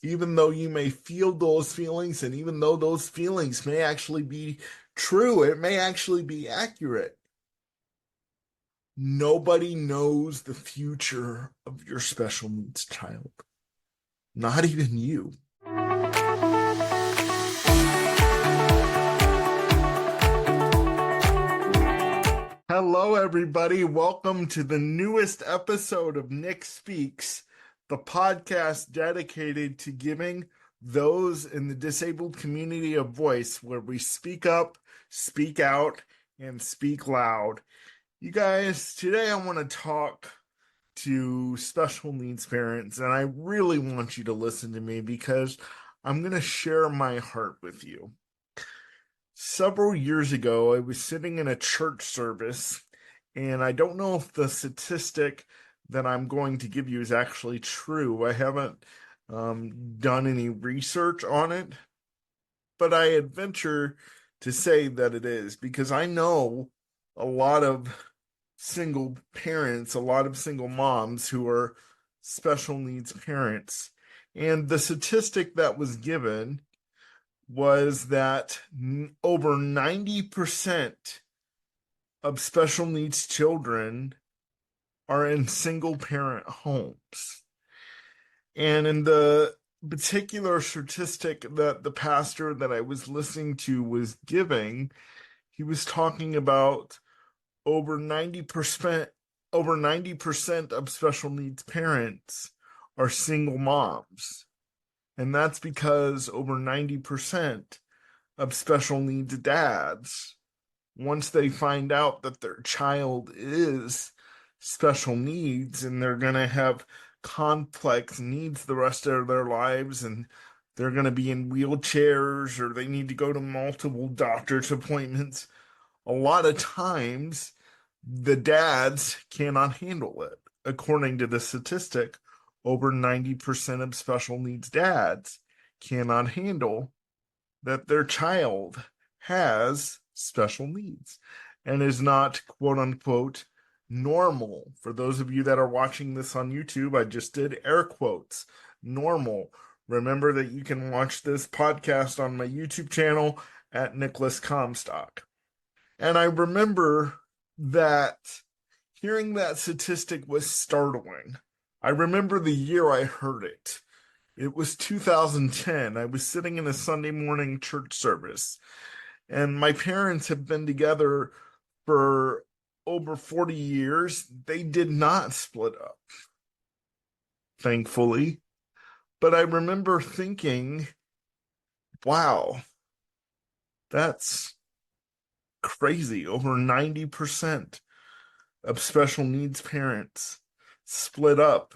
even though you may feel those feelings, and even though those feelings may actually be true, it may actually be accurate. Nobody knows the future of your special needs child, not even you. Hello, everybody. Welcome to the newest episode of Nick Speaks, the podcast dedicated to giving those in the disabled community a voice, where we speak up, speak out, and speak loud. You guys, today I want to talk to special needs parents, and I really want you to listen to me because I'm going to share my heart with you. Several years ago, I was sitting in a church service, and I don't know if the statistic that I'm going to give you is actually true. I haven't done any research on it, but I adventure to say that it is because I know a lot of single parents, a lot of single moms who are special needs parents. And the statistic that was given was that over 90% of special needs children are in single parent homes. And in the particular statistic that the pastor that I was listening to was giving, he was talking about over 90% over 90% of special needs parents are single moms. And that's because over 90% of special needs dads, once they find out that their child is special needs and they're going to have complex needs the rest of their lives, and they're going to be in wheelchairs or they need to go to multiple doctor's appointments, a lot of times the dads cannot handle it. According to the statistic, over 90% of special needs dads cannot handle that their child has special needs and is not, quote unquote, normal. For those of you that are watching this on YouTube, I just did air quotes, normal. Remember that you can watch this podcast on my YouTube channel at Nicolas Comstock. And I remember that hearing that statistic was startling. I remember the year I heard it. It was 2010. I was sitting in a Sunday morning church service, and my parents have been together for over 40 years. They did not split up, thankfully. But I remember thinking, wow, that's crazy. Over 90% of special needs parents split up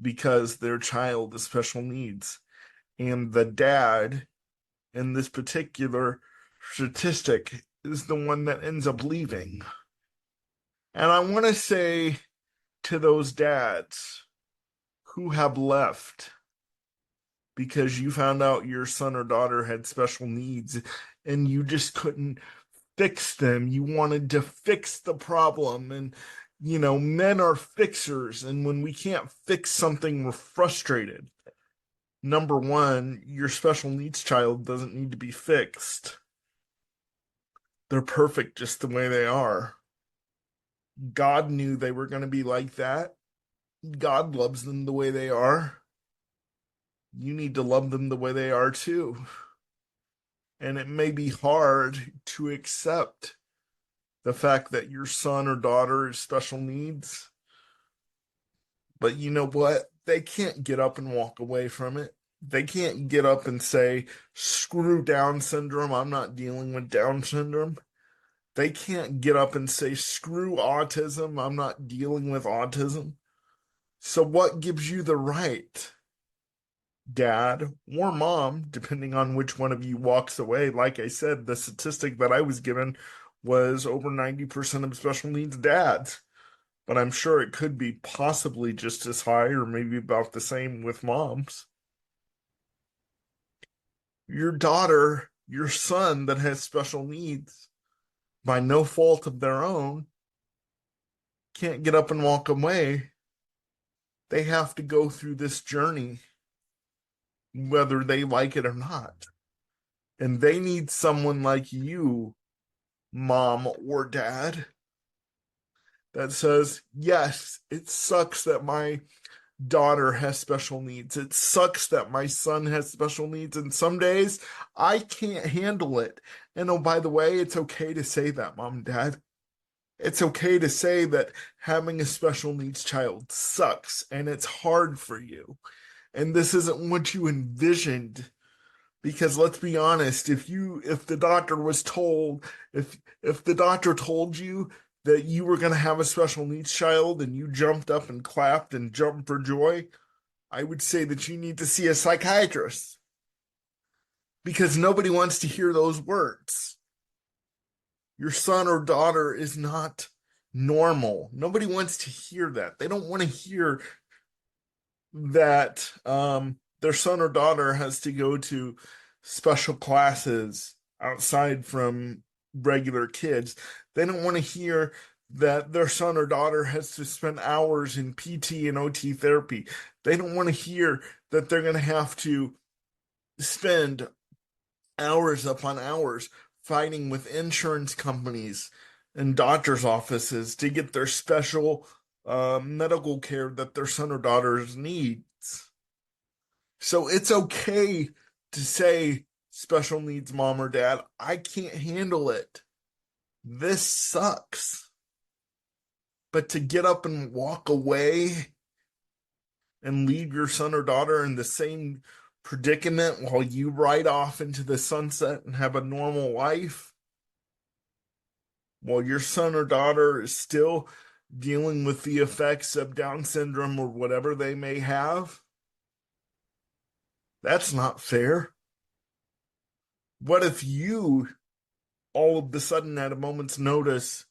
because their child is special needs. And the dad in this particular statistic is the one that ends up leaving. And I want to say to those dads who have left because you found out your son or daughter had special needs and you just couldn't fix them. You wanted to fix the problem. And, men are fixers. And when we can't fix something, we're frustrated. Number one, your special needs child doesn't need to be fixed. They're perfect just the way they are. God knew they were going to be like that. God loves them the way they are. You need to love them the way they are too. And it may be hard to accept the fact that your son or daughter is special needs. But you know what? They can't get up and walk away from it. They can't get up and say, screw Down syndrome. I'm not dealing with Down syndrome. They can't get up and say, screw autism. I'm not dealing with autism. So what gives you the right, dad or mom, depending on which one of you walks away? Like I said, the statistic that I was given was over 90% of special needs dads. But I'm sure it could be possibly just as high or maybe about the same with moms. Your daughter, your son that has special needs by no fault of their own can't get up and walk away. They have to go through this journey whether they like it or not. And they need someone like you, mom or dad, that says, yes, it sucks that my daughter has special needs. It sucks that my son has special needs. And some days I can't handle it. And oh, by the way, it's okay to say that, mom and dad. It's okay to say that having a special needs child sucks and it's hard for you. And this isn't what you envisioned. Because let's be honest, if the doctor was told, if the doctor told you that you were going to have a special needs child and you jumped up and clapped and jumped for joy, I would say that you need to see a psychiatrist because nobody wants to hear those words. Your son or daughter is not normal. Nobody wants to hear that. They don't want to hear that their son or daughter has to go to special classes outside from regular kids. They don't want to hear that their son or daughter has to spend hours in PT and OT therapy. They don't want to hear that they're going to have to spend hours upon hours fighting with insurance companies and doctors' offices to get their special medical care that their son or daughters needs. So it's okay to say, special needs mom or dad, I can't handle it. This sucks. But to get up and walk away and leave your son or daughter in the same predicament while you ride off into the sunset and have a normal life, while your son or daughter is still dealing with the effects of Down syndrome or whatever they may have, that's not fair. What if you all of a sudden at a moment's notice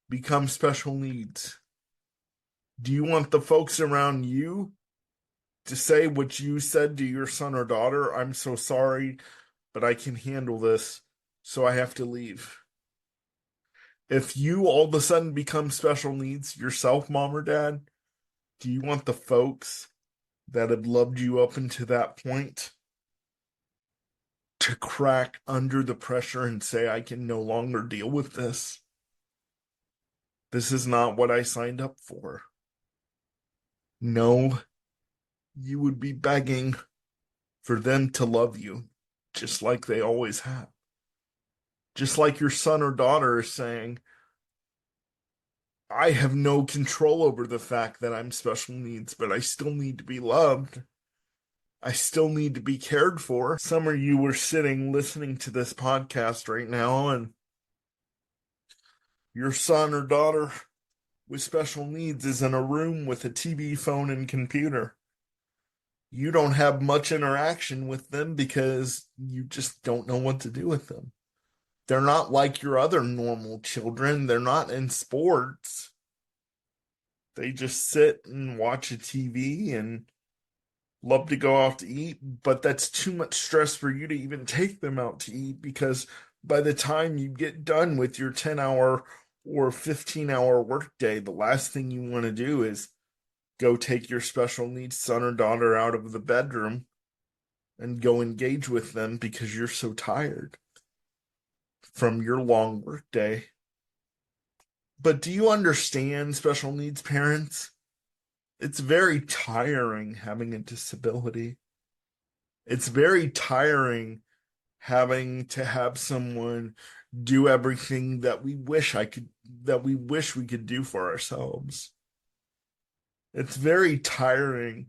become special needs? Do you want the folks around you to say what you said to your son or daughter? I'm so sorry, but I can handle this, so I have to leave. If you all of a sudden become special needs yourself, mom or dad, do you want the folks that have loved you up until that point to crack under the pressure and say, I can no longer deal with this? This is not what I signed up for. No, you would be begging for them to love you just like they always have. Just like your son or daughter is saying, I have no control over the fact that I'm special needs, but I still need to be loved. I still need to be cared for. Some of you were sitting listening to this podcast right now, and your son or daughter with special needs is in a room with a TV, phone, and computer. You don't have much interaction with them because you just don't know what to do with them. They're not like your other normal children. They're not in sports. They just sit and watch a TV and love to go out to eat, but that's too much stress for you to even take them out to eat because by the time you get done with your 10-hour or 15-hour workday, the last thing you want to do is go take your special needs son or daughter out of the bedroom and go engage with them because you're so tired from your long workday. But do you understand, special needs parents? It's very tiring having a disability. It's very tiring having to have someone do everything that we wish we could do for ourselves. It's very tiring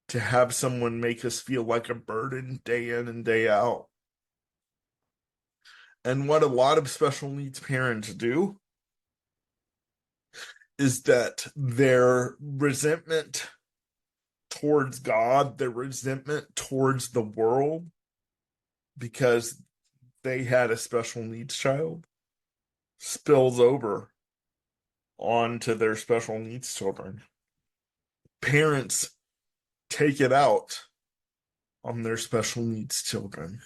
to have someone make us feel like a burden day in and day out. And what a lot of special needs parents do is that their resentment towards God, their resentment towards the world, because they had a special needs child, spills over onto their special needs children. Parents take it out on their special needs children.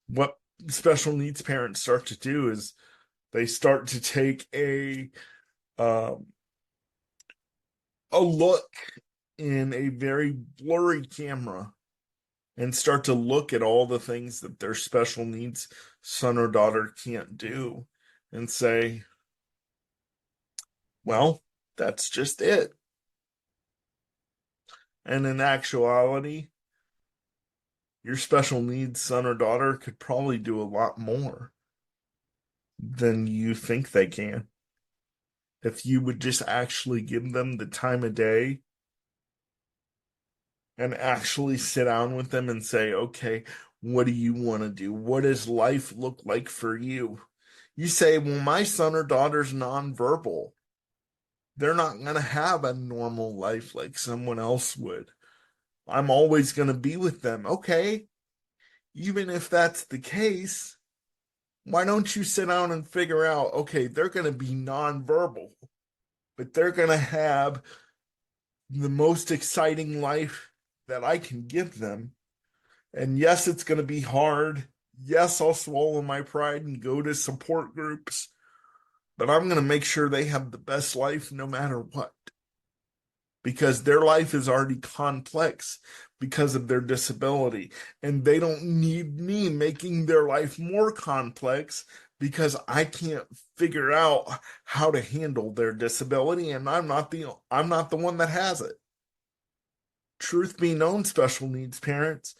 What special needs parents start to do is they start to take um, a look in a very blurry camera and start to look at all the things that their special needs son or daughter can't do and say, well, that's just it. And in actuality, your special needs son or daughter could probably do a lot more than you think they can. If you would just actually give them the time of day and actually sit down with them and say, okay, what do you want to do? What does life look like for you? You say, well, my son or daughter's nonverbal. They're not going to have a normal life like someone else would. I'm always going to be with them. Okay, even if that's the case, why don't you sit down and figure out, okay, they're going to be nonverbal, but they're going to have the most exciting life that I can give them. And yes, it's going to be hard. Yes, I'll swallow my pride and go to support groups, but I'm going to make sure they have the best life no matter what. Because their life is already complex because of their disability. And they don't need me making their life more complex because I can't figure out how to handle their disability and I'm not the one that has it. Truth be known, special needs parents,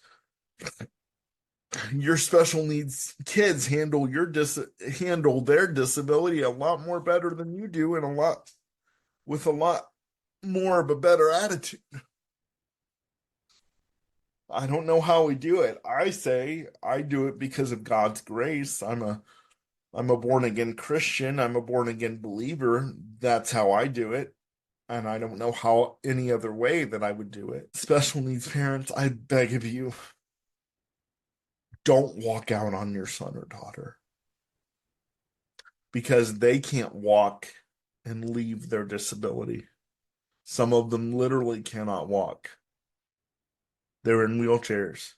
your special needs kids handle their disability a lot more better than you do and a lot more of a better attitude. I don't know how we do it. I say I do it because of God's grace. I'm a born again Christian. I'm a born again believer. That's how I do it. And I don't know how any other way that I would do it. Special needs parents, I beg of you, don't walk out on your son or daughter because they can't walk and leave their disability. Some of them literally cannot walk. They're in wheelchairs.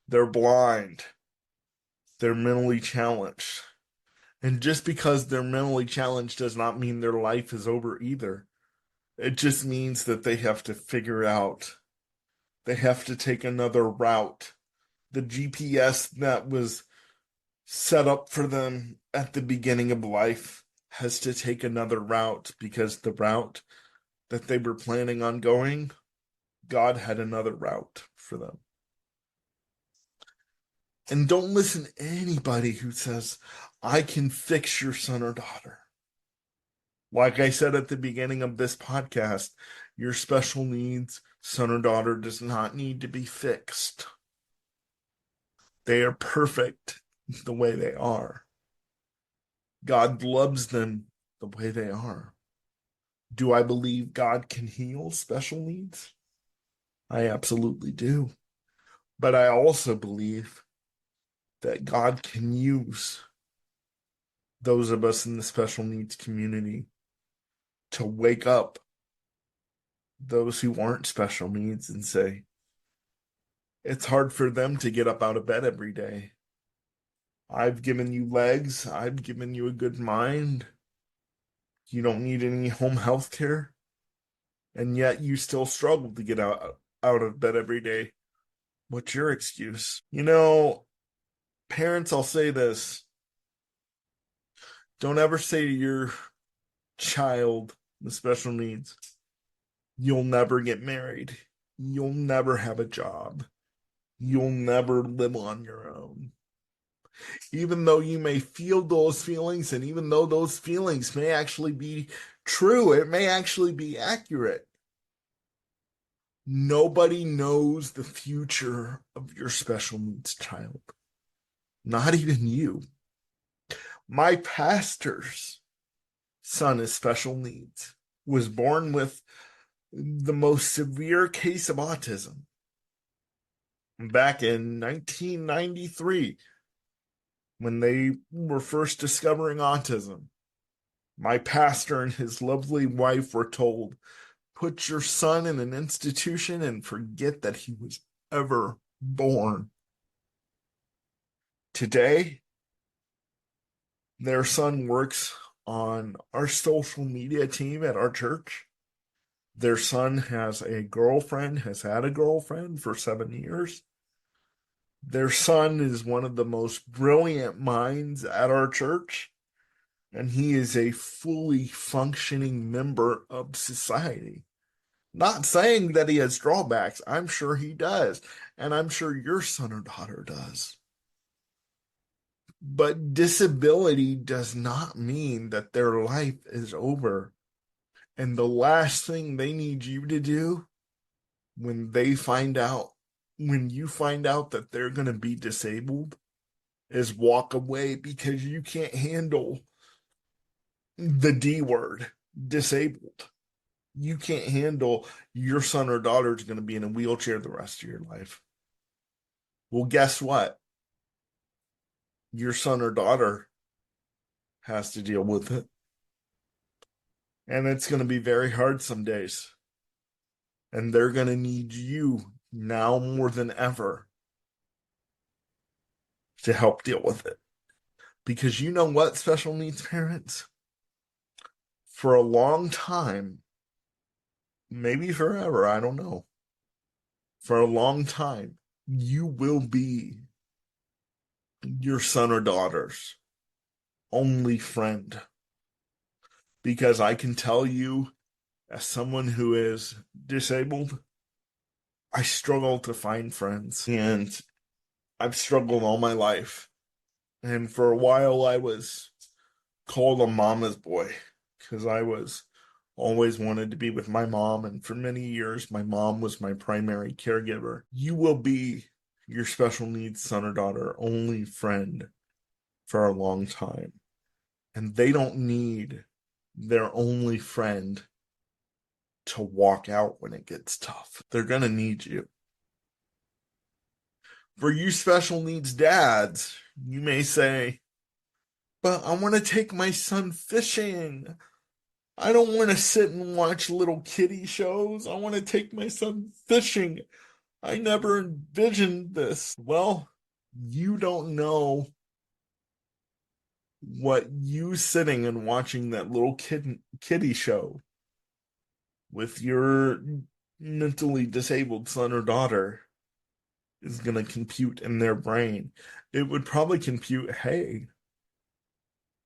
They're blind. They're mentally challenged. And just because they're mentally challenged does not mean their life is over either. It just means that they have to figure out, they have to take another route. The GPS that was set up for them at the beginning of life has to take another route because the route that they were planning on going, God had another route for them. And don't listen to anybody who says, I can fix your son or daughter. Like I said at the beginning of this podcast, your special needs son or daughter does not need to be fixed. They are perfect the way they are. God loves them the way they are. Do I believe God can heal special needs? I absolutely do. But I also believe that God can use those of us in the special needs community to wake up those who aren't special needs and say, it's hard for them to get up out of bed every day. I've given you legs. I've given you a good mind. You don't need any home health care. And yet you still struggle to get out of bed every day. What's your excuse? Parents, I'll say this. Don't ever say to your child with special needs, you'll never get married. You'll never have a job. You'll never live on your own. Even though you may feel those feelings, and even though those feelings may actually be true, it may actually be accurate. Nobody knows the future of your special needs child, not even you. My pastor's son is special needs, was born with the most severe case of autism back in 1993 when they were first discovering autism. My pastor and his lovely wife were told, put your son in an institution and forget that he was ever born. Today, their son works on our social media team at our church. Their son has a girlfriend, has had a girlfriend for 7 years. Their son is one of the most brilliant minds at our church, and he is a fully functioning member of society. Not saying that he has drawbacks. I'm sure he does. And I'm sure your son or daughter does. But disability does not mean that their life is over. And the last thing they need you to do when they find out, when you find out that they're going to be disabled, is walk away because you can't handle the D word, disabled. You can't handle your son or daughter is going to be in a wheelchair the rest of your life. Well, guess what? Your son or daughter has to deal with it. And it's going to be very hard some days. And they're going to need you now more than ever to help deal with it. Because you know what, special needs parents? For a long time, maybe forever, I don't know. For a long time, you will be your son or daughter's only friend. Because I can tell you, as someone who is disabled, I struggle to find friends. And I've struggled all my life. And for a while, I was called a mama's boy because I was always wanted to be with my mom. And for many years, my mom was my primary caregiver. You will be your special needs son or daughter only friend for a long time. And they don't need their only friend to walk out when it gets tough. They're going to need you. For you special needs dads, you may say, but I want to take my son fishing. I don't want to sit and watch little kiddie shows. I want to take my son fishing. I never envisioned this. Well, you don't know what you sitting and watching that little kiddie show with your mentally disabled son or daughter is going to compute in their brain. It would probably compute, hey,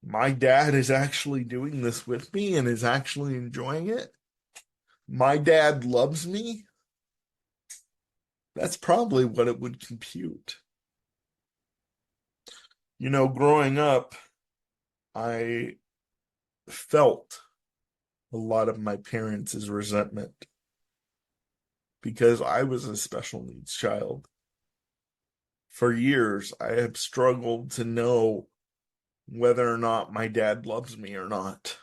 my dad is actually doing this with me and is actually enjoying it. My dad loves me. That's probably what it would compute. You know, growing up, I felt a lot of my parents' resentment because I was a special needs child. For years, I have struggled to know whether or not my dad loves me or not.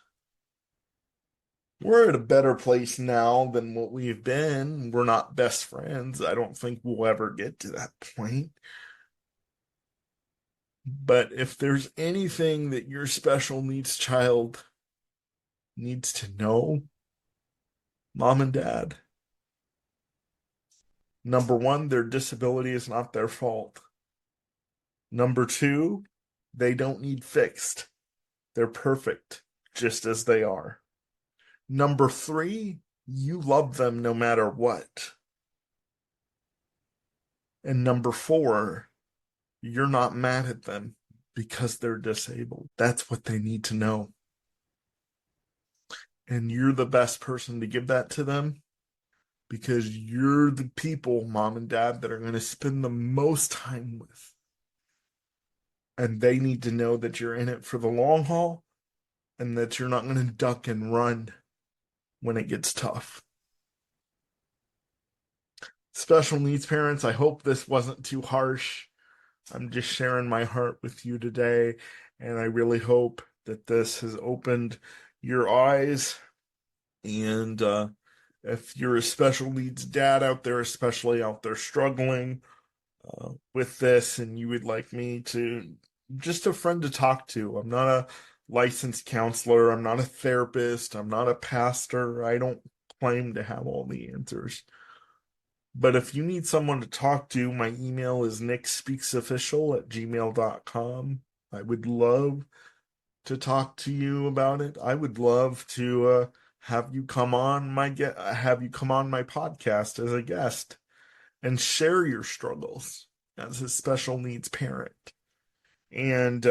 We're at a better place now than what we've been. We're not best friends. I don't think we'll ever get to that point. But if there's anything that your special needs child needs to know, mom and dad, number one, their disability is not their fault. Number two, they don't need fixed. They're perfect just as they are. Number three, you love them no matter what. And number four, you're not mad at them because they're disabled. That's what they need to know. And you're the best person to give that to them because you're the people, mom and dad, that are going to spend the most time with. And they need to know that you're in it for the long haul and that you're not going to duck and run when it gets tough. Special needs parents, I hope this wasn't too harsh. I'm just sharing my heart with you today, and I really hope that this has opened your eyes. And if you're a special needs dad out there, especially out there struggling with this, and you would like me to just a friend to talk to, I'm not a licensed counselor, I'm not a therapist, I'm not a pastor, I don't claim to have all the answers. But if you need someone to talk to, my email is nickspeaksofficial@gmail.com. I would love to talk to you about it. I would love to have you come on my podcast as a guest and share your struggles as a special needs parent. And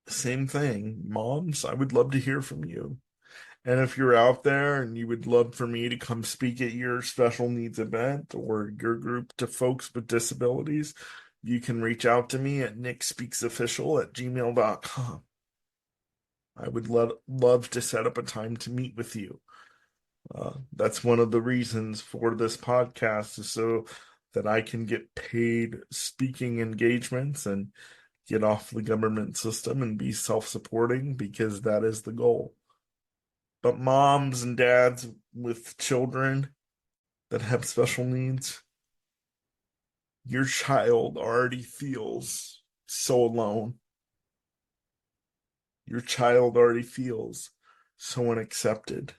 same thing, moms, I would love to hear from you. And if you're out there and you would love for me to come speak at your special needs event or your group to folks with disabilities, you can reach out to me at nickspeaksofficial@gmail.com. I would love to set up a time to meet with you. That's one of the reasons for this podcast is so that I can get paid speaking engagements and get off the government system and be self-supporting because that is the goal. But moms and dads with children that have special needs, your child already feels so alone. Your child already feels so unaccepted.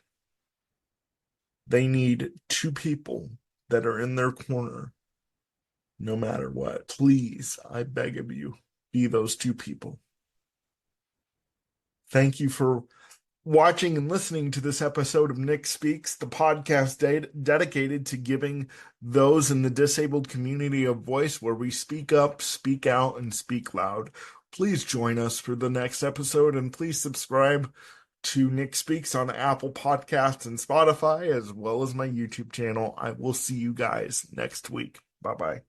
They need two people that are in their corner no matter what. Please, I beg of you, be those two people. Thank you for watching and listening to this episode of Nick Speaks, the podcast dedicated to giving those in the disabled community a voice where we speak up, speak out, and speak loud. Please join us for the next episode and please subscribe to Nick Speaks on Apple Podcasts and Spotify, as well as my YouTube channel. I will see you guys next week. Bye-bye.